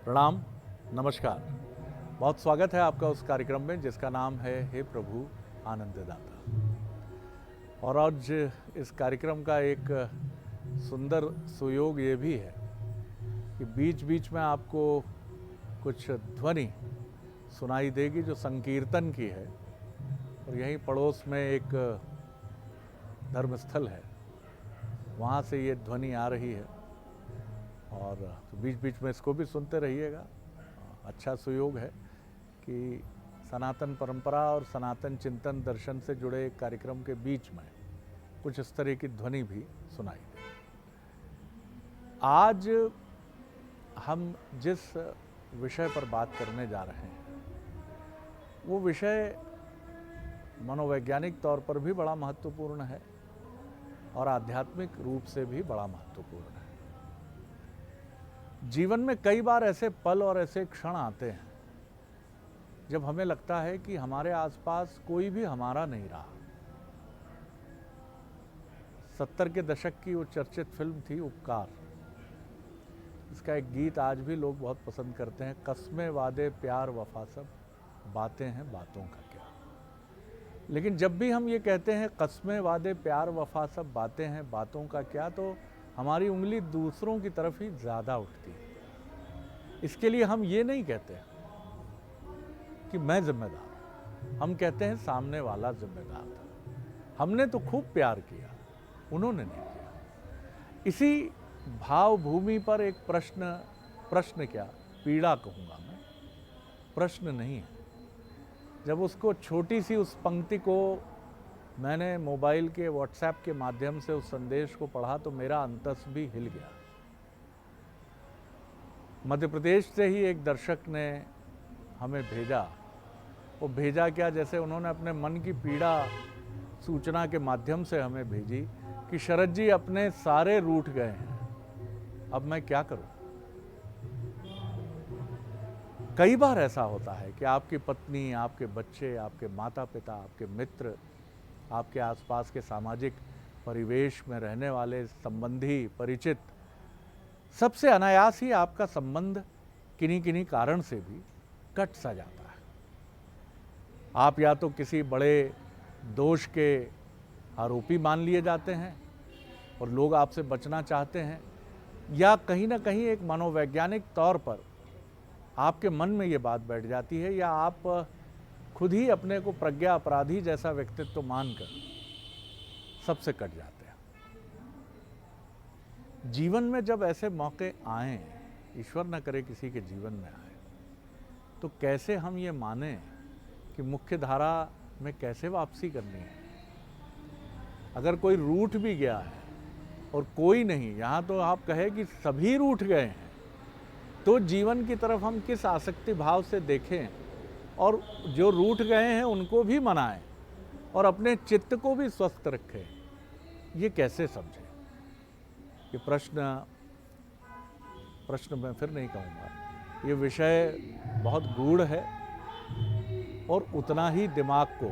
प्रणाम, नमस्कार। बहुत स्वागत है आपका उस कार्यक्रम में जिसका नाम है हे प्रभु आनंददाता। और आज इस कार्यक्रम का एक सुंदर सुयोग ये भी है कि बीच बीच में आपको कुछ ध्वनि सुनाई देगी जो संकीर्तन की है। और यहीं पड़ोस में एक धर्मस्थल है, वहाँ से ये ध्वनि आ रही है और तो बीच बीच में इसको भी सुनते रहिएगा। अच्छा सुयोग है कि सनातन परंपरा और सनातन चिंतन दर्शन से जुड़े एक कार्यक्रम के बीच में कुछ इस तरह की ध्वनि भी सुनाई दे। आज हम जिस विषय पर बात करने जा रहे हैं वो विषय मनोवैज्ञानिक तौर पर भी बड़ा महत्वपूर्ण है और आध्यात्मिक रूप से भी बड़ा महत्वपूर्ण है। जीवन में कई बार ऐसे पल और ऐसे क्षण आते हैं जब हमें लगता है कि हमारे आसपास कोई भी हमारा नहीं रहा। 70 के दशक की वो चर्चित फिल्म थी उपकार। इसका एक गीत आज भी लोग बहुत पसंद करते हैं, कस्में वादे प्यार वफा सब बातें हैं बातों का क्या। लेकिन जब भी हम ये कहते हैं कस्में वादे प्यार वफा सब बातें हैं बातों का क्या, तो हमारी उंगली दूसरों की तरफ ही ज़्यादा उठती है। इसके लिए हम ये नहीं कहते कि मैं जिम्मेदार हूँ, हम कहते हैं सामने वाला जिम्मेदार था। हमने तो खूब प्यार किया, उन्होंने नहीं किया। इसी भाव भूमि पर एक प्रश्न क्या, पीड़ा कहूँगा मैं, प्रश्न नहीं है। जब उसको छोटी सी उस पंक्ति को मैंने मोबाइल के व्हाट्सएप के माध्यम से उस संदेश को पढ़ा तो मेरा अंतस भी हिल गया। मध्य प्रदेश से ही एक दर्शक ने हमें भेजा। वो भेजा क्या, जैसे उन्होंने अपने मन की पीड़ा सूचना के माध्यम से हमें भेजी कि शरद जी अपने सारे रूठ गए हैं, अब मैं क्या करूं। कई बार ऐसा होता है कि आपकी पत्नी, आपके बच्चे, आपके माता पिता, आपके मित्र, आपके आसपास के सामाजिक परिवेश में रहने वाले संबंधी, परिचित, सबसे अनायास ही आपका संबंध किन्हीं किन्हीं कारण से भी कट सा जाता है। आप या तो किसी बड़े दोष के आरोपी मान लिए जाते हैं और लोग आपसे बचना चाहते हैं, या कहीं ना कहीं एक मनोवैज्ञानिक तौर पर आपके मन में ये बात बैठ जाती है, या आप खुद ही अपने को प्रज्ञा अपराधी जैसा व्यक्तित्व मानकर सबसे कट जाते हैं। जीवन में जब ऐसे मौके आए, ईश्वर न करे किसी के जीवन में आए, तो कैसे हम ये माने कि मुख्य धारा में कैसे वापसी करनी है। अगर कोई रूठ भी गया है और कोई नहीं, यहाँ तो आप कहे कि सभी रूठ गए हैं, तो जीवन की तरफ हम किस आसक्ति भाव से देखें और जो रूठ गए हैं उनको भी मनाएं और अपने चित्त को भी स्वस्थ रखें, ये कैसे समझें। ये प्रश्न मैं फिर नहीं कहूँगा, ये विषय बहुत गूढ़ है और उतना ही दिमाग को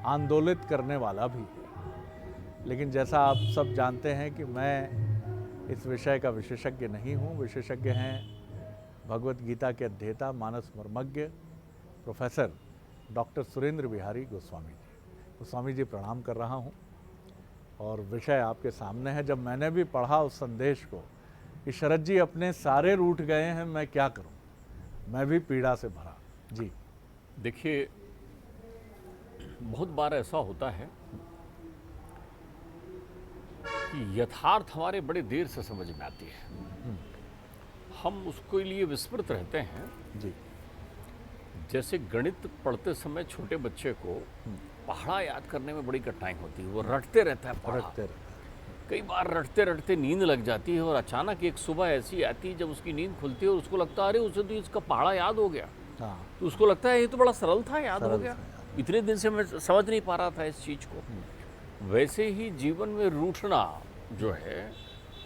आंदोलित करने वाला भी है। लेकिन जैसा आप सब जानते हैं कि मैं इस विषय का विशेषज्ञ नहीं हूँ। विशेषज्ञ हैं भगवत गीता के अध्येता, मानस मर्मज्ञ प्रोफेसर डॉक्टर सुरेंद्र बिहारी गोस्वामी जी। गोस्वामी जी, प्रणाम कर रहा हूँ। और विषय आपके सामने है। जब मैंने भी पढ़ा उस संदेश को कि शरद जी अपने सारे रूठ गए हैं, मैं क्या करूं, मैं भी पीड़ा से भरा। जी देखिए, बहुत बार ऐसा होता है कि यथार्थ हमारे बड़े देर से समझ में आती है। हम उसके लिए विस्मृत रहते हैं। जी, जैसे गणित पढ़ते समय छोटे बच्चे को पहाड़ा याद करने में बड़ी कठिनाई होती है, वो रटते रहता है पहाड़ा। कई बार रटते रटते नींद लग जाती है और अचानक एक सुबह ऐसी आती है जब उसकी नींद खुलती है और उसको लगता है अरे उसे तो इसका पहाड़ा याद हो गया। हाँ, तो उसको लगता है ये तो बड़ा सरल था, याद हो गया। इतने दिन से मैं समझ नहीं पा रहा था इस चीज़ को। वैसे ही जीवन में रूठना जो है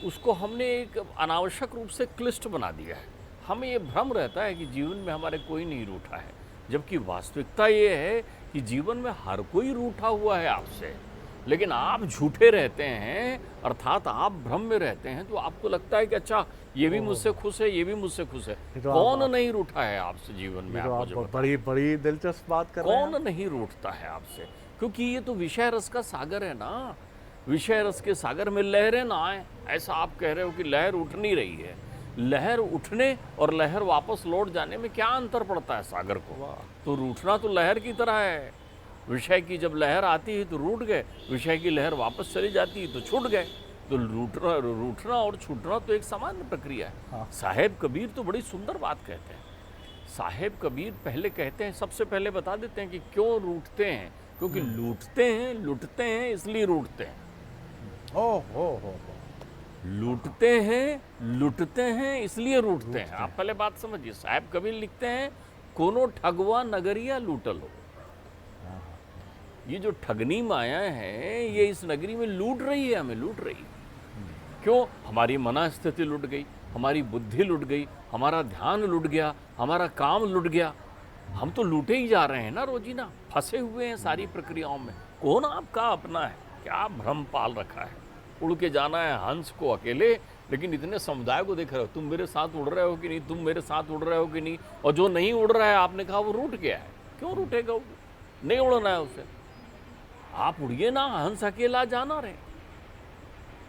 उसको हमने एक अनावश्यक रूप से क्लिष्ट बना दिया है। हमें ये भ्रम रहता है कि जीवन में हमारे कोई नहीं रूठा है, जबकि वास्तविकता ये है कि जीवन में हर कोई रूठा हुआ है आपसे। लेकिन आप झूठे रहते हैं, अर्थात आप भ्रम में रहते हैं, तो आपको लगता है कि अच्छा ये भी मुझसे खुश है, ये भी मुझसे खुश है। तो कौन नहीं रूठा है आपसे जीवन में? आप मुझे बताएं। बड़ी बड़ी दिलचस्प बात कर रहे हैं कौन नहीं रूठता है आपसे? क्योंकि ये तो विषय रस का सागर है ना। विषय रस के सागर में लहरें ना आए, ऐसा आप कह रहे हो कि लहर उठ नहीं रही है। लहर उठने और लहर वापस लौट जाने में क्या अंतर पड़ता है सागर को? तो रूठना तो लहर की तरह है। विषय की जब लहर आती है तो रूठ गए, विषय की लहर वापस चली जाती है तो छूट गए। तो रूठना और छूटना तो एक सामान्य प्रक्रिया है। साहेब कबीर तो बड़ी सुंदर बात कहते हैं। साहेब कबीर पहले कहते हैं, सबसे पहले बता देते हैं कि क्यों रूठते हैं। क्योंकि लूटते हैं इसलिए रूठते हैं। हो लूटते हैं इसलिए रूठते हैं। आप पहले बात समझिए। साहेब कबीर लिखते हैं, कोनो ठगवा नगरिया लूटल हो। ये जो ठगनी माया है, ये इस नगरी में लूट रही है, हमें लूट रही है। क्यों? हमारी मना स्थिति लुट गई, हमारी बुद्धि लुट गई, हमारा ध्यान लुट गया, हमारा काम लुट गया। हम तो लूटे ही जा रहे हैं ना रोजीना, फंसे हुए हैं सारी प्रक्रियाओं में। कौन आपका अपना है? क्या भ्रम पाल रखा है? उड़ के जाना है हंस को अकेले, लेकिन इतने समुदाय को देख रहे हो। तुम मेरे साथ उड़ रहे हो कि नहीं, तुम मेरे साथ उड़ रहे हो कि नहीं। और जो नहीं उड़ रहा है, आपने कहा वो रूठ गया है। क्यों रूठेगा वो? नहीं उड़ना है उसे। आप उड़िए ना, हंस अकेला जाना रहे।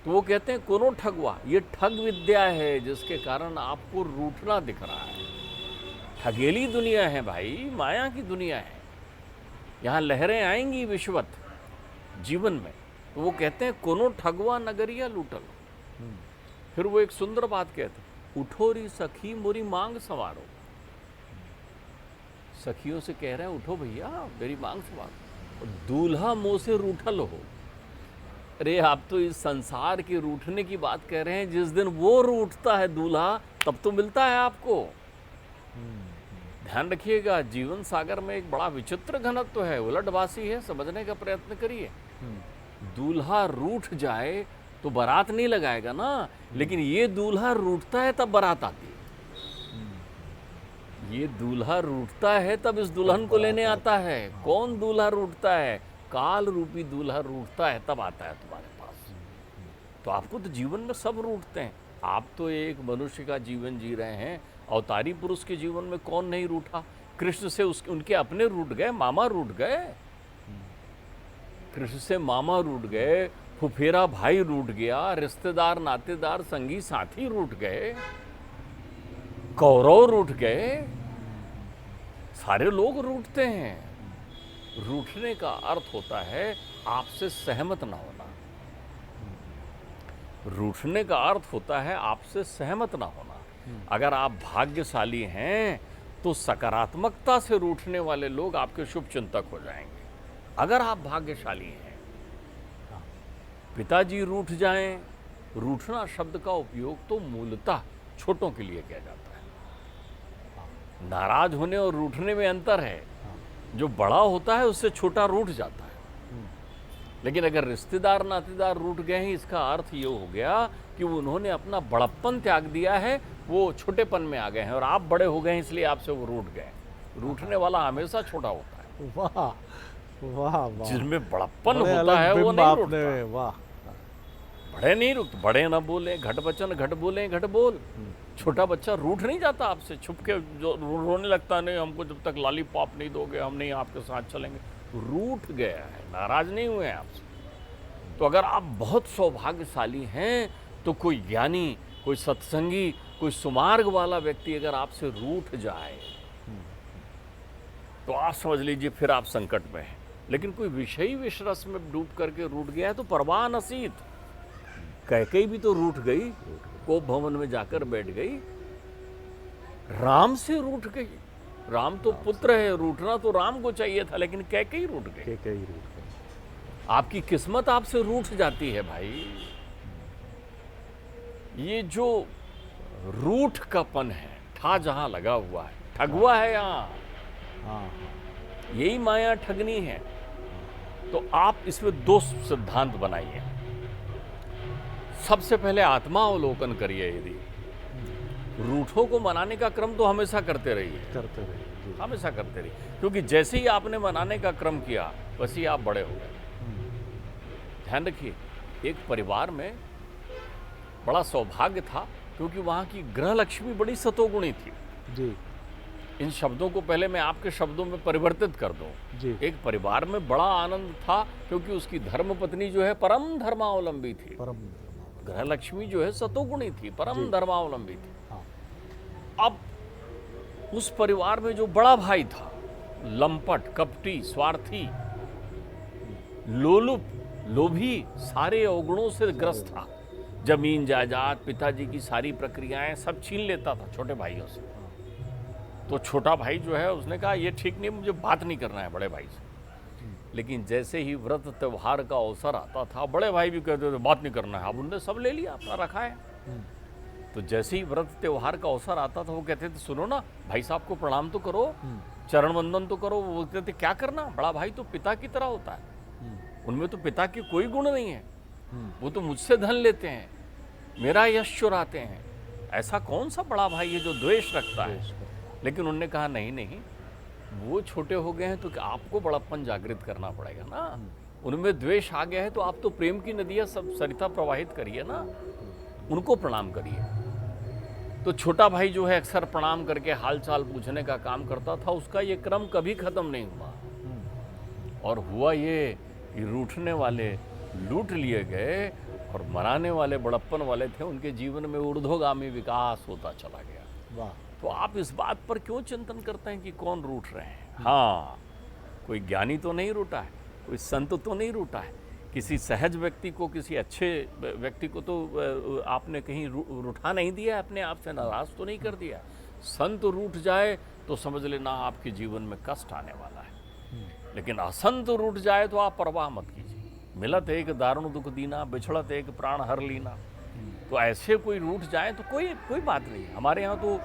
तो वो कहते हैं कोनो ठगवा, ये ठग विद्या है जिसके कारण आपको रूठना दिख रहा है। ठगेली दुनिया है भाई, माया की दुनिया है। यहाँ लहरें आएंगी विश्वत जीवन में। तो वो कहते हैं कोनो ठगवा नगरिया लूटल। फिर वो एक सुंदर बात कहते हैं, उठो री सखी मोरी मांग संवारो। सखियों से कह रहे हैं, उठो भैया मेरी मांग संवारो। दूल्हा मुंह से रूठल हो। अरे आप तो इस संसार के रूठने की बात कह रहे हैं। जिस दिन वो रूठता है दूल्हा, तब तो मिलता है आपको। ध्यान रखिएगा, जीवन सागर में एक बड़ा विचित्र घनत्व है, उलटवासी है। समझने का प्रयत्न करिए। दूल्हा रूठ जाए तो बारात नहीं लगाएगा ना, लेकिन ये दूल्हा रूठता है तब बारात आती है। ये दूल्हा रूठता है तब इस दुल्हन को लेने आता है। कौन दूल्हा रूठता है? काल रूपी दूल्हा रूठता है तब आता है तुम्हारे पास। तो आपको तो जीवन में सब रूठते हैं। आप तो एक मनुष्य का जीवन जी रहे हैं। अवतारी पुरुष के जीवन में कौन नहीं रूठा? कृष्ण से उनके अपने रूठ गए, मामा रूठ गए। कृष्ण से मामा रूठ गए, फुफेरा भाई रूठ गया, रिश्तेदार नातेदार संगी साथी रूठ गए, कौरव रूठ गए। सारे लोग रूठते हैं। रूठने का अर्थ होता है आपसे सहमत ना होना। रूठने का अर्थ होता है आपसे सहमत ना होना। अगर आप भाग्यशाली हैं तो सकारात्मकता से रूठने वाले लोग आपके शुभ चिंतक हो जाएंगे। अगर आप भाग्यशाली हैं, पिताजी रूठ जाएं। रूठना शब्द का उपयोग तो मूलतः छोटों के लिए किया जाता है। नाराज होने और रूठने में अंतर है। जो बड़ा होता है उससे छोटा रूठ जाता है। लेकिन अगर रिश्तेदार नातेदार रूठ गए हैं, इसका अर्थ ये हो गया कि उन्होंने अपना बड़प्पन त्याग दिया है, वो छोटेपन में आ गए हैं और आप बड़े हो गए हैं, इसलिए आपसे वो रूठ गए। रूठने वाला हमेशा छोटा होता है। वाह वाह वाह। जिसमें बड़प्पन होता है वो नहीं रूठता। वाह। बड़े नहीं रुकते, बड़े ना बोले घट बचन, घट बोले घट बोल। छोटा बच्चा रूठ नहीं जाता आपसे, छुप के जो रोने लगता, नहीं हमको जब तक लॉलीपॉप नहीं दोगे हम नहीं आपके साथ चलेंगे। रूठ गया है, नाराज नहीं हुए आपसे। तो अगर आप बहुत सौभाग्यशाली हैं तो कोई ज्ञानी, कोई सत्संगी, कोई सुमार्ग वाला व्यक्ति अगर आपसे रूठ जाए तो आप समझ लीजिए फिर आप संकट में हैं। लेकिन कोई विषयी विषरस में डूब करके रूठ गया है तो परवाह नसीत। कैकेयी भी तो रूठ गई, कोप भवन में जाकर बैठ गई, राम से रूठ गई। राम तो पुत्र है, रूठना तो राम को चाहिए था, लेकिन कैकेयी रूठ गई। कैकेयी रूठ गई। आपकी किस्मत आपसे रूठ जाती है भाई। ये जो रूठ कापन है, ठा जहां लगा हुआ है, ठगुआ है यहाँ। यही माया ठगनी है। तो आप इसमें दो सिद्धांत बनाइए। सबसे पहले आत्मावलोकन करिए। यदि रूठों को मनाने का क्रम तो हमेशा करते रहिए, हमेशा करते रहिए। क्योंकि जैसे ही आपने मनाने का क्रम किया, वैसे ही आप बड़े हो गए। ध्यान रखिए, एक परिवार में बड़ा सौभाग्य था क्योंकि वहाँ की गृह लक्ष्मी बड़ी सतोगुणी थी। जी इन शब्दों को पहले मैं आपके शब्दों में परिवर्तित कर दूं। जी। एक परिवार में बड़ा आनंद था क्योंकि उसकी धर्मपत्नी जो है परम धर्मावलंबी थी। परम। गृह लक्ष्मी जो है सतोगुणी थी, परम धर्मावलंबी थी। हाँ। अब उस परिवार में जो बड़ा भाई था, लंपट, कपटी, स्वार्थी, लोलुप, लोभी, सारे अवगुणों से ग्रस्त था। जमीन जायदाद, पिताजी की सारी प्रक्रियाएं सब छीन लेता था छोटे भाइयों से। तो छोटा भाई जो है उसने कहा ये ठीक नहीं, मुझे बात नहीं करना है बड़े भाई से। लेकिन जैसे ही व्रत त्योहार का अवसर आता था, बड़े भाई भी कहते थे बात नहीं करना है। अब उनने सब ले लिया, अपना रखा है। तो जैसे ही व्रत त्योहार का अवसर आता था वो कहते थे सुनो ना, भाई साहब को प्रणाम तो करो, चरण वंदन तो करो। वो कहते थे क्या करना, बड़ा भाई तो पिता की तरह होता है, उनमें तो पिता के कोई गुण नहीं है, वो तो मुझसे धन लेते हैं, मेरा यश चुराते हैं। ऐसा कौन सा बड़ा भाई है जो द्वेष रखता है। लेकिन उन्होंने कहा नहीं नहीं, वो छोटे हो गए हैं तो आपको बड़प्पन जागृत करना पड़ेगा ना। उनमें द्वेष आ गया है तो आप तो प्रेम की नदियाँ सब सरिता प्रवाहित करिए ना, उनको प्रणाम करिए। तो छोटा भाई जो है अक्सर प्रणाम करके हालचाल पूछने का काम करता था। उसका ये क्रम कभी खत्म नहीं हुआ। और हुआ ये कि रूठने वाले लूट लिए गए और मनाने वाले बड़प्पन वाले थे, उनके जीवन में ऊर्ध्वगामी विकास होता चला गया। वाह। तो आप इस बात पर क्यों चिंतन करते हैं कि कौन रूठ रहे हैं। हाँ, कोई ज्ञानी तो नहीं रूठा है, कोई संत तो नहीं रूठा है, किसी सहज व्यक्ति को, किसी अच्छे व्यक्ति को तो आपने कहीं रूठा नहीं दिया, अपने आप से नाराज तो नहीं कर दिया। संत रूठ जाए तो समझ लेना आपके जीवन में कष्ट आने वाला है। लेकिन असंत रूठ जाए तो आप परवाह मत कीजिए। मिलत एक दारुण दुख दीना, बिछड़त एक प्राण हर लीना। तो ऐसे कोई रूठ जाए तो कोई बात नहीं। हमारे यहाँ तो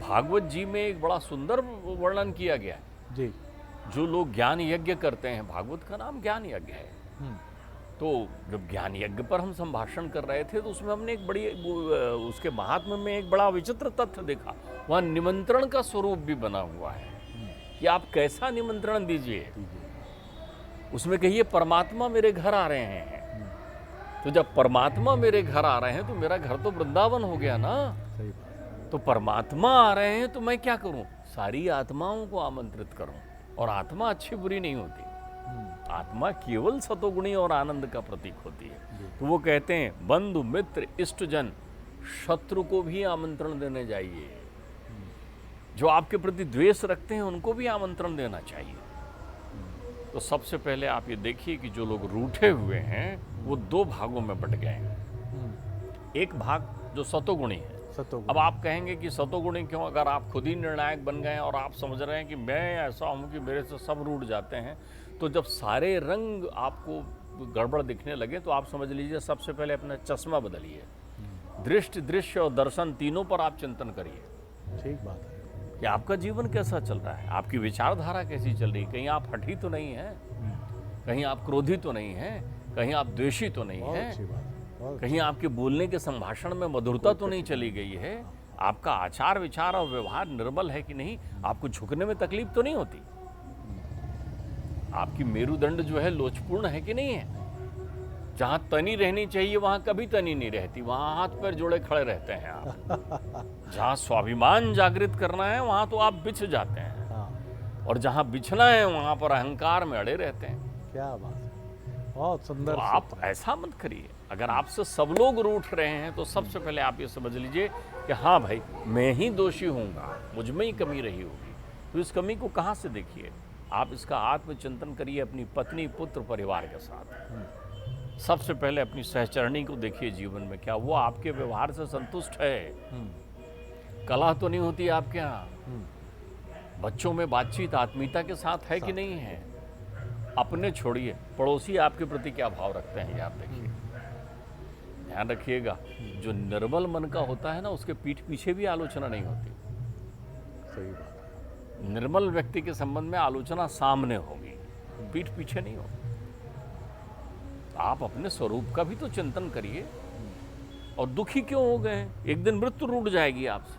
भागवत जी में एक बड़ा सुंदर वर्णन किया गया है जी। जो लोग ज्ञान यज्ञ करते हैं, भागवत का नाम ज्ञान यज्ञ है। तो जब ज्ञान यज्ञ पर हम संभाषण कर रहे थे तो उसमें हमने एक बड़ी उसके महात्म्य में एक बड़ा विचित्र तथ्य देखा। वहाँ निमंत्रण का स्वरूप भी बना हुआ है कि आप कैसा निमंत्रण दीजिए। उसमें कहिए परमात्मा मेरे घर आ रहे हैं। तो जब परमात्मा मेरे घर आ रहे हैं तो मेरा घर तो वृंदावन हो गया ना। सही बात। तो परमात्मा आ रहे हैं तो मैं क्या करूं, सारी आत्माओं को आमंत्रित करूं। और आत्मा अच्छी बुरी नहीं होती, आत्मा केवल सतोगुणी और आनंद का प्रतीक होती है। तो वो कहते हैं बंधु मित्र इष्टजन शत्रु को भी आमंत्रण देने जाइए। जो आपके प्रति द्वेष रखते हैं उनको भी आमंत्रण देना चाहिए। तो सबसे पहले आप ये देखिए कि जो लोग रूठे हुए हैं वो दो भागों में बट गए हैं। एक भाग जो सतोगुणी है। अब आप कहेंगे कि सतोगुणी क्यों, अगर आप खुद ही निर्णायक बन गए और आप समझ रहे हैं कि मैं ऐसा हूं कि मेरे से सब रूठ जाते हैं, तो जब सारे रंग आपको गड़बड़ दिखने लगे तो आप समझ लीजिए सबसे पहले अपना चश्मा बदलिए। दृष्टि, दृश्य और दर्शन तीनों पर आप चिंतन करिए। ठीक बात है कि आपका जीवन कैसा चल रहा है, आपकी विचारधारा कैसी चल रही है। कहीं आप हठी तो नहीं है, कहीं आप क्रोधी तो नहीं है, कहीं आप द्वेषी तो नहीं है, कहीं आपके बोलने के संभाषण में मधुरता तो नहीं चली गई है, आपका आचार विचार और व्यवहार निर्मल है कि नहीं, आपको झुकने में तकलीफ तो नहीं होती, आपकी मेरुदंड जो है लोचपूर्ण है कि नहीं है। जहां तनी रहनी चाहिए वहां कभी तनी नहीं रहती, वहां हाथ पैर जोड़े खड़े रहते हैं आप। जहां स्वाभिमान जागृत करना है वहां तो आप बिछ जाते हैं, और जहां बिछना है वहां पर अहंकार में अड़े रहते हैं। क्या बात है, बहुत सुंदर। तो आप ऐसा मत करिए। अगर आपसे सब लोग रूठ रहे हैं तो सबसे पहले आप ये समझ लीजिए कि हाँ भाई मैं ही दोषी होऊंगा, मुझ में ही कमी रही होगी। तो इस कमी को कहाँ से देखिए, आप इसका आत्मचिंतन करिए अपनी पत्नी, पुत्र, परिवार के साथ। सबसे पहले अपनी सहचरणी को देखिए जीवन में, क्या वो आपके व्यवहार से संतुष्ट है। कलह तो नहीं होती आपके यहाँ, बच्चों में बातचीत आत्मीयता के साथ है कि नहीं है। अपने छोड़िए, पड़ोसी आपके प्रति क्या भाव रखते हैं यार देखिए। ध्यान रखिएगा, जो निर्मल मन का होता है ना उसके पीठ पीछे भी आलोचना नहीं होती। सही बात। निर्मल व्यक्ति के संबंध में आलोचना सामने होगी, पीठ पीछे नहीं होगी। आप अपने स्वरूप का भी तो चिंतन करिए। और दुखी क्यों हो गए, एक दिन मृत्यु रूठ जाएगी आपसे।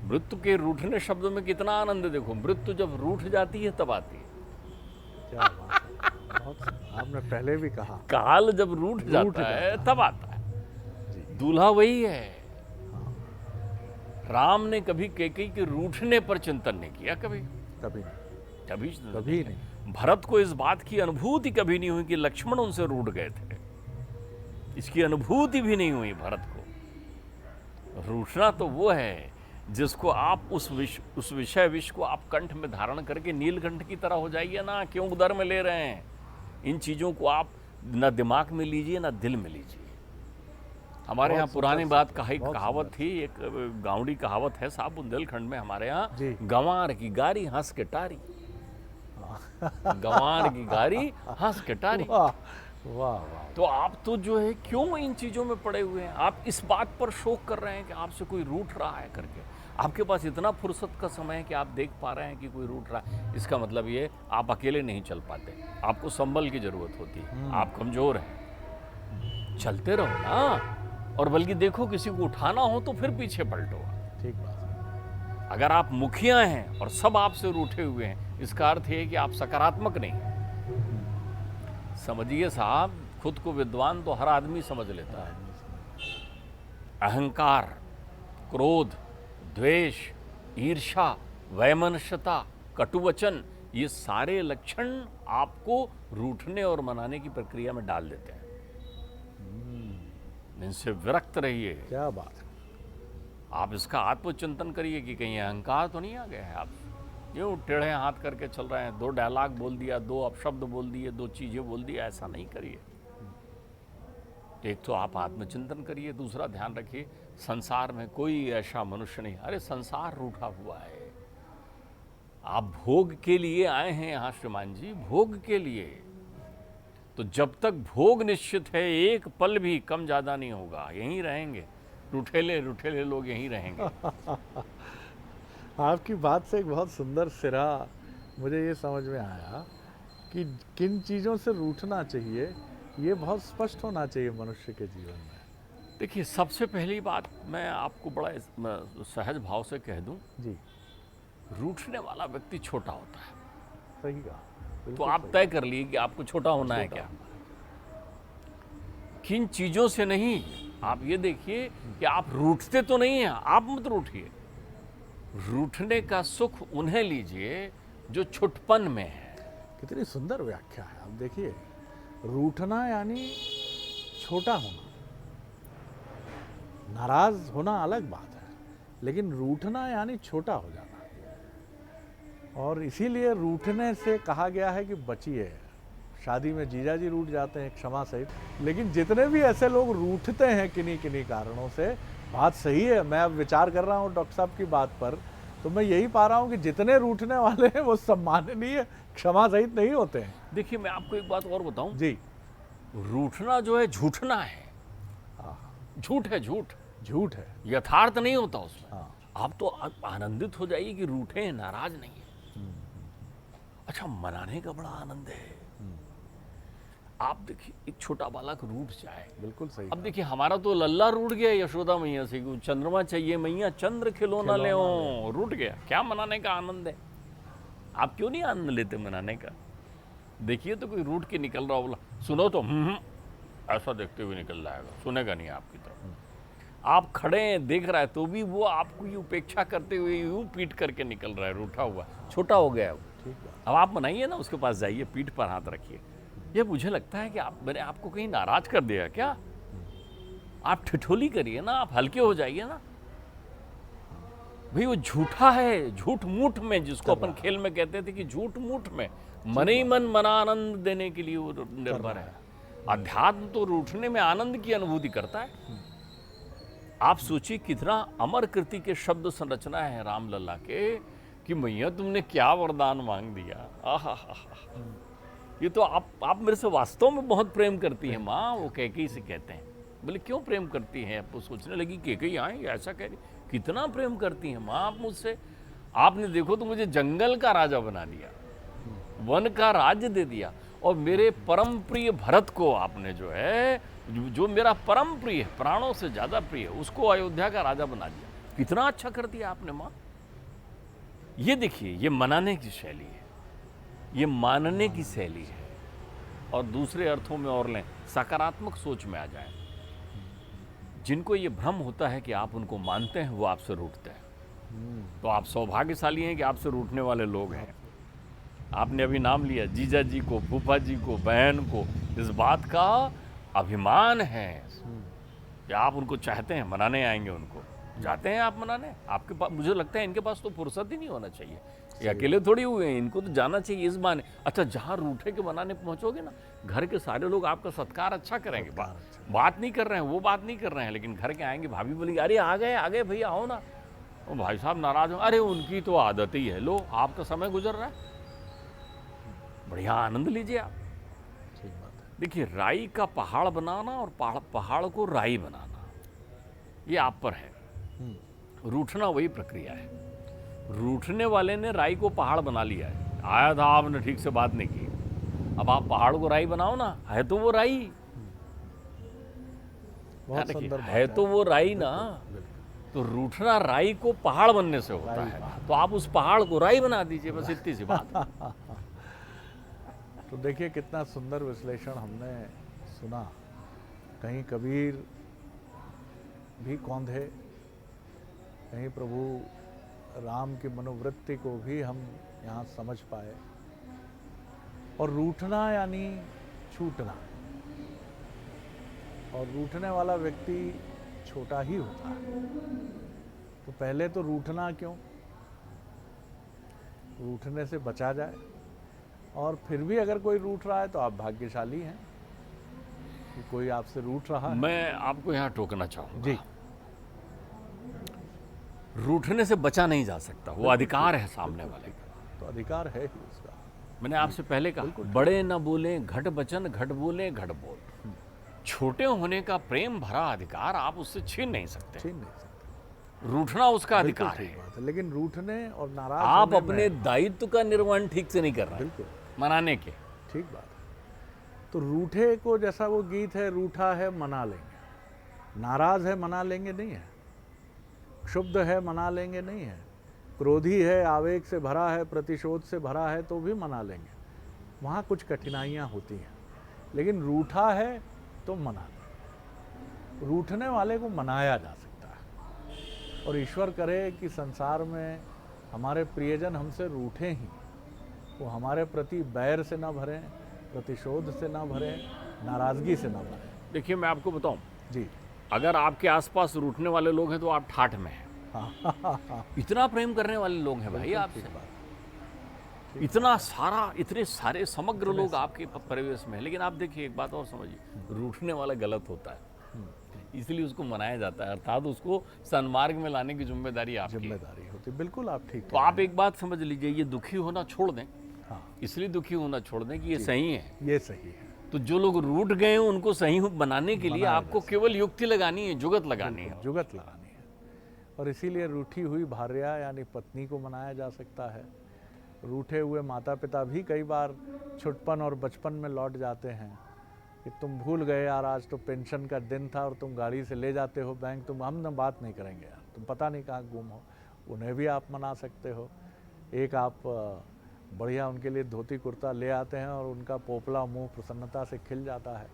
मृत्यु के रूठने शब्द में कितना आनंद देखो, मृत्यु जब रूठ जाती है तब आती है। क्या बात है, बहुत आपने पहले भी कहा, काल जब रूठ जाता है तब आता है। दूल्हा वही है। राम ने कभी कैकेयी के रूठने पर चिंतन नहीं किया, कभी कभी नहीं, कभी कभी नहीं। भरत को इस बात की अनुभूति कभी नहीं हुई कि लक्ष्मण उनसे रूठ गए थे। इसकी अनुभूति भी नहीं हुई भरत को। रूठना तो वो है जिसको आप उस विषय विष को आप कंठ में धारण करके नीलकंठ की तरह हो जाइए ना। क्यों उदर में ले रहे हैं? इन चीज़ों को आप ना दिमाग में लीजिए ना दिल में लीजिए। हमारे यहाँ पुरानी बात कहावत थी, एक गाँवड़ी कहावत है साहब, बुंदेलखंड में हमारे यहाँ, गंवार की गारी हंस के टारी। गंवार की गारी हंस के टारी। वाह वाह। तो आप तो जो है क्यों इन चीज़ों में पड़े हुए हैं? आप इस बात पर शोक कर रहे हैं कि आपसे कोई रूठ रहा है करके। आपके पास इतना फुर्सत का समय है कि आप देख पा रहे हैं कि कोई रूठ रहा है। इसका मतलब ये आप अकेले नहीं चल पाते, आपको संबल की जरूरत होती है। आप कमजोर हैं, चलते रहो ना। और बल्कि देखो, किसी को उठाना हो तो फिर पीछे पलटो। ठीक बात। अगर आप मुखिया हैं और सब आपसे रूठे हुए हैं, इसका अर्थ है कि आप सकारात्मक नहीं। समझिए साहब, खुद को विद्वान तो हर आदमी समझ लेता है। अहंकार, क्रोध, द्वेष, ईर्ष्या, वैमनस्यता, कटुवचन, ये सारे लक्षण आपको रूठने और मनाने की प्रक्रिया में डाल देते हैं। इनसे विरक्त रहिए। क्या बात है। आप इसका आत्मचिंतन करिए कि कहीं अहंकार तो नहीं आ गया है। आप यूँ टेढ़े हाथ करके चल रहे हैं, 2 डायलॉग बोल दिया, 2 अपशब्द बोल दिए, 2 चीज़ें बोल दिया, ऐसा नहीं करिए। एक तो आप आत्मचिंतन करिए, दूसरा ध्यान रखिए संसार में कोई ऐसा मनुष्य नहीं। अरे संसार रूठा हुआ है। आप भोग के लिए आए हैं यहाँ श्रीमान जी, भोग के लिए। तो जब तक भोग निश्चित है, एक पल भी कम ज़्यादा नहीं होगा, यहीं रहेंगे। रूठेले लोग यहीं रहेंगे। आपकी बात से एक बहुत सुंदर सिरा मुझे ये समझ में आया कि किन चीज़ों से रूठना चाहिए, ये बहुत स्पष्ट होना चाहिए मनुष्य के जीवन में। देखिए, सबसे पहली बात मैं आपको बड़ा सहज भाव से कह दूं जी, रूठने वाला व्यक्ति छोटा होता है। सही कहा। तो आप तय कर लिए कि आपको छोटा होना है क्या। किन चीज़ों से नहीं। आप ये देखिए कि आप रूठते तो नहीं हैं, आप मत रूठिए। रूठने का सुख उन्हें लीजिए जो छुटपन में है। कितनी सुंदर व्याख्या है। आप देखिए, रूठना यानी छोटा होना। नाराज होना अलग बात है, लेकिन रूठना यानी छोटा हो जाना। और इसीलिए रूठने से कहा गया है कि बचिए। शादी में जीजा जी रूठ जाते हैं क्षमा सहित, लेकिन जितने भी ऐसे लोग रूठते हैं किन्हीं कारणों से, बात सही है। मैं अब विचार कर रहा हूँ डॉक्टर साहब की बात पर, तो मैं यही पा रहा हूँ कि जितने रूठने वाले हैं वो सम्माननीय क्षमा सहित नहीं होते हैं। देखिए, मैं आपको एक बात और बताऊं जी, रूठना जो है झूठना है। झूठ है, झूठ है, यथार्थ नहीं होता उसमें। आप तो आनंदित हो जाइए कि रूठे हैं, नाराज नहीं है। अच्छा, मनाने का बड़ा आनंद है। आप देखिए, एक छोटा बालक रूठ जाए, बिल्कुल सही। अब देखिए, हमारा तो लल्ला रूठ गया यशोदा मैया से, चंद्रमा चाहिए मैया, चंद्र खिलौना ले, रूठ गया। क्या मनाने का आनंद है? आप क्यों नहीं आनंद लेते मनाने का? देखिए, तो कोई रूठ के निकल रहा, बोला सुनो तो ऐसा देखते हुए निकल जाएगा, सुनेगा नहीं आपकी तरफ। आप खड़े हैं, देख रहा है, तो भी वो आपको ये उपेक्षा करते हुए यूं पीट करके निकल रहा है, रूठा हुआ, छोटा हो गया वो। अब आप मनाइए ना, उसके पास जाइए, पीठ पर हाथ रखिए। ये मुझे लगता है कि मैंने आपको कहीं नाराज कर दिया क्या? आप ठिठोली करिए ना, आप हल्के हो जाइए ना। भाई वो झूठा है, झूठ मूठ में, जिसको अपन खेल में कहते थे कि झूठ मूठ में, मन ही मन मना आनंद देने के लिए वो निर्भर है। अध्यात्म तो रूठने में आनंद की अनुभूति करता है। आप सोचिए कितना अमर कृति के शब्द संरचना है रामलला के कि मैया तुमने क्या वरदान मांग दिया। आहा, ये तो आप मेरे से वास्तव में बहुत प्रेम करती हैं माँ। वो कैकेयी से कहते हैं, बोले क्यों प्रेम करती हैं? अब सोचने लगी कैकेयी आए ऐसा कह रही, कितना प्रेम करती हैं माँ आप मुझसे। आपने देखो तो मुझे जंगल का राजा बना दिया, वन का राज्य दे दिया, और मेरे परम प्रिय भरत को आपने जो है, जो मेरा परम प्रिय है, प्राणों से ज़्यादा प्रिय, उसको अयोध्या का राजा बना दिया। कितना अच्छा कर दिया आपने माँ। ये देखिए, ये मनाने की शैली है, ये मानने की शैली है। और दूसरे अर्थों में और लें, सकारात्मक सोच में आ जाएं। जिनको ये भ्रम होता है कि आप उनको मानते हैं, वो आपसे रूठते हैं। तो आप सौभाग्यशाली हैं कि आपसे रूठने वाले लोग हैं। आपने अभी नाम लिया, जीजा जी को, फूफा जी को, बहन को, इस बात का अभिमान है कि आप उनको चाहते हैं, मनाने आएंगे उनको। जाते हैं आप मनाने? आपके पास, मुझे लगता है इनके पास तो फुर्सत ही नहीं होना चाहिए। ये अकेले थोड़ी हुए हैं, इनको तो जाना चाहिए इस बहाने। अच्छा, जहाँ रूठे के मनाने पहुंचोगे ना, घर के सारे लोग आपका सत्कार अच्छा करेंगे। बात नहीं कर रहे हैं, वो बात नहीं कर रहे हैं, लेकिन घर के आएंगे, भाभी बोलेगी अरे आ गए भैया आओ ना। और भाई साहब नाराज हो, अरे उनकी तो आदत ही है, लो आपका समय गुजर रहा है, बढ़िया आनंद लीजिए आप। देखिए, राई का पहाड़ बनाना और पहाड़ को राई बनाना, ये आप पर है। रूठना वही प्रक्रिया है। रूठने वाले ने राई को पहाड़ बना लिया है। आया था, आपने ठीक से बात नहीं की, अब आप पहाड़ को राई बनाओ ना, है तो वो राई, है तो वो राई ना। तो रूठना राई को पहाड़ बनने से होता है, तो आप उस पहाड़ को राई बना दीजिए, बस इतनी सी बात। तो देखिए कितना सुंदर विश्लेषण हमने सुना। कहीं कबीर भी कौंधे, कहीं प्रभु राम की मनोवृत्ति को भी हम यहाँ समझ पाए। और रूठना यानी छूटना, और रूठने वाला व्यक्ति छोटा ही होता है। तो पहले तो रूठना क्यों, रूठने से बचा जाए। और फिर भी अगर कोई रूठ रहा है तो आप भाग्यशाली हैं कि कोई आपसे रूठ रहा है। मैं आपको यहाँ टोकना चाहूँगा जी। रूठने से बचा नहीं जा सकता, वो अधिकार है सामने वाले का। तो अधिकार है ही उसका। मैंने आपसे पहले कहा, बड़े न बोले घट बचन, घट बोले घट बोल। छोटे होने का प्रेम भरा अधिकार आप उससे छीन नहीं सकते। रूठना उसका अधिकार है। लेकिन रूठने और नाराज आप अपने दायित्व का निर्वहन ठीक से नहीं कर रहे, बिल्कुल मनाने के। ठीक बात है। तो रूठे को, जैसा वो गीत है, रूठा है मना लेंगे, नाराज है मना लेंगे नहीं है, क्षुब्ध है मना लेंगे नहीं है, क्रोधी है, आवेग से भरा है, प्रतिशोध से भरा है, तो भी मना लेंगे। वहाँ कुछ कठिनाइयाँ होती हैं, लेकिन रूठा है तो मना लें। रूठने वाले को मनाया जा सकता है। और ईश्वर करे कि संसार में हमारे प्रियजन हमसे रूठे ही, वो हमारे प्रति बैर से ना भरें, प्रतिशोध से ना भरें, नाराज़गी से ना भरें। देखिए, मैं आपको बताऊं जी, अगर आपके आसपास रूठने वाले लोग हैं तो आप ठाठ में हैं। इतना प्रेम करने वाले लोग हैं भाई आपसे, इतना सारा, इतने सारे समग्र लोग आपके परिवेश में हैं। लेकिन आप देखिए, एक बात और समझिए, रूठने वाला गलत होता है, इसलिए उसको मनाया जाता है, अर्थात उसको सन्मार्ग में लाने की जिम्मेदारी आपकी होती है। बिल्कुल आप ठीक। तो आप एक बात समझ लीजिए, ये दुखी होना छोड़ दें। इसलिए दुखी होना छोड़ दें कि ये सही है, ये सही है। तो जो लोग रूठ गए हैं उनको सही बनाने के लिए आपको केवल युक्ति लगानी है, जुगत लगानी है, जुगत लगानी है। और इसीलिए रूठी हुई भार्या यानी पत्नी को मनाया जा सकता है। रूठे हुए माता पिता भी कई बार छुटपन और बचपन में लौट जाते हैं कि तुम भूल गए यार, आज तो पेंशन का दिन था और तुम गाड़ी से ले जाते हो बैंक, तुम हम ना बात नहीं करेंगे यार, तुम पता नहीं कहाँ गुम हो। उन्हें भी आप मना सकते हो। एक आप बढ़िया उनके लिए धोती कुर्ता ले आते हैं और उनका पोपला मुंह प्रसन्नता से खिल जाता है।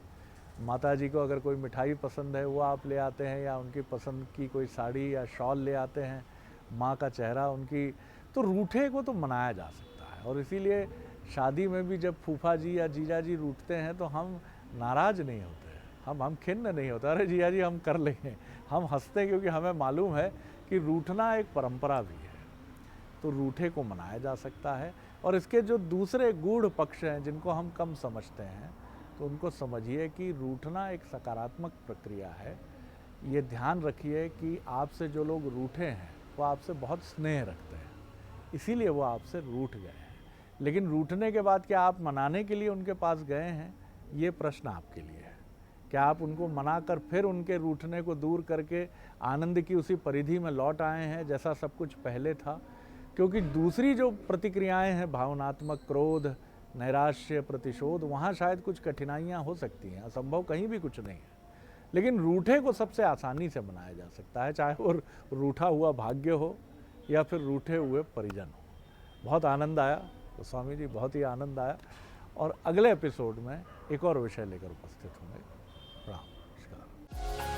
माता जी को अगर कोई मिठाई पसंद है वो आप ले आते हैं, या उनकी पसंद की कोई साड़ी या शॉल ले आते हैं, माँ का चेहरा उनकी। तो रूठे को तो मनाया जा सकता है। और इसीलिए शादी में भी जब फूफा जी या जीजा जी रूठते हैं तो हम नाराज़ नहीं होते, हम खिन्न नहीं होते, अरे जीजा जी हम कर लेंगे, हम हंसते हैं, क्योंकि हमें मालूम है कि रूठना एक परंपरा भी है। तो रूठे को मनाया जा सकता है। और इसके जो दूसरे गूढ़ पक्ष हैं जिनको हम कम समझते हैं, तो उनको समझिए कि रूठना एक सकारात्मक प्रक्रिया है। ये ध्यान रखिए कि आपसे जो लोग रूठे हैं वो आपसे बहुत स्नेह रखते हैं, इसीलिए वो आपसे रूठ गए हैं। लेकिन रूठने के बाद क्या आप मनाने के लिए उनके पास गए हैं, ये प्रश्न आपके लिए है। क्या आप उनको मनाकर फिर उनके रूठने को दूर करके आनंद की उसी परिधि में लौट आए हैं जैसा सब कुछ पहले था? क्योंकि दूसरी जो प्रतिक्रियाएं हैं, भावनात्मक, क्रोध, नैराश्य, प्रतिशोध, वहाँ शायद कुछ कठिनाइयाँ हो सकती हैं, असंभव कहीं भी कुछ नहीं है। लेकिन रूठे को सबसे आसानी से मनाया जा सकता है, चाहे वो रूठा हुआ भाग्य हो या फिर रूठे हुए परिजन हो। बहुत आनंद आया गोस्वामी जी, बहुत ही आनंद आया। और अगले एपिसोड में एक और विषय लेकर उपस्थित होंगे। प्रणाम, नमस्कार।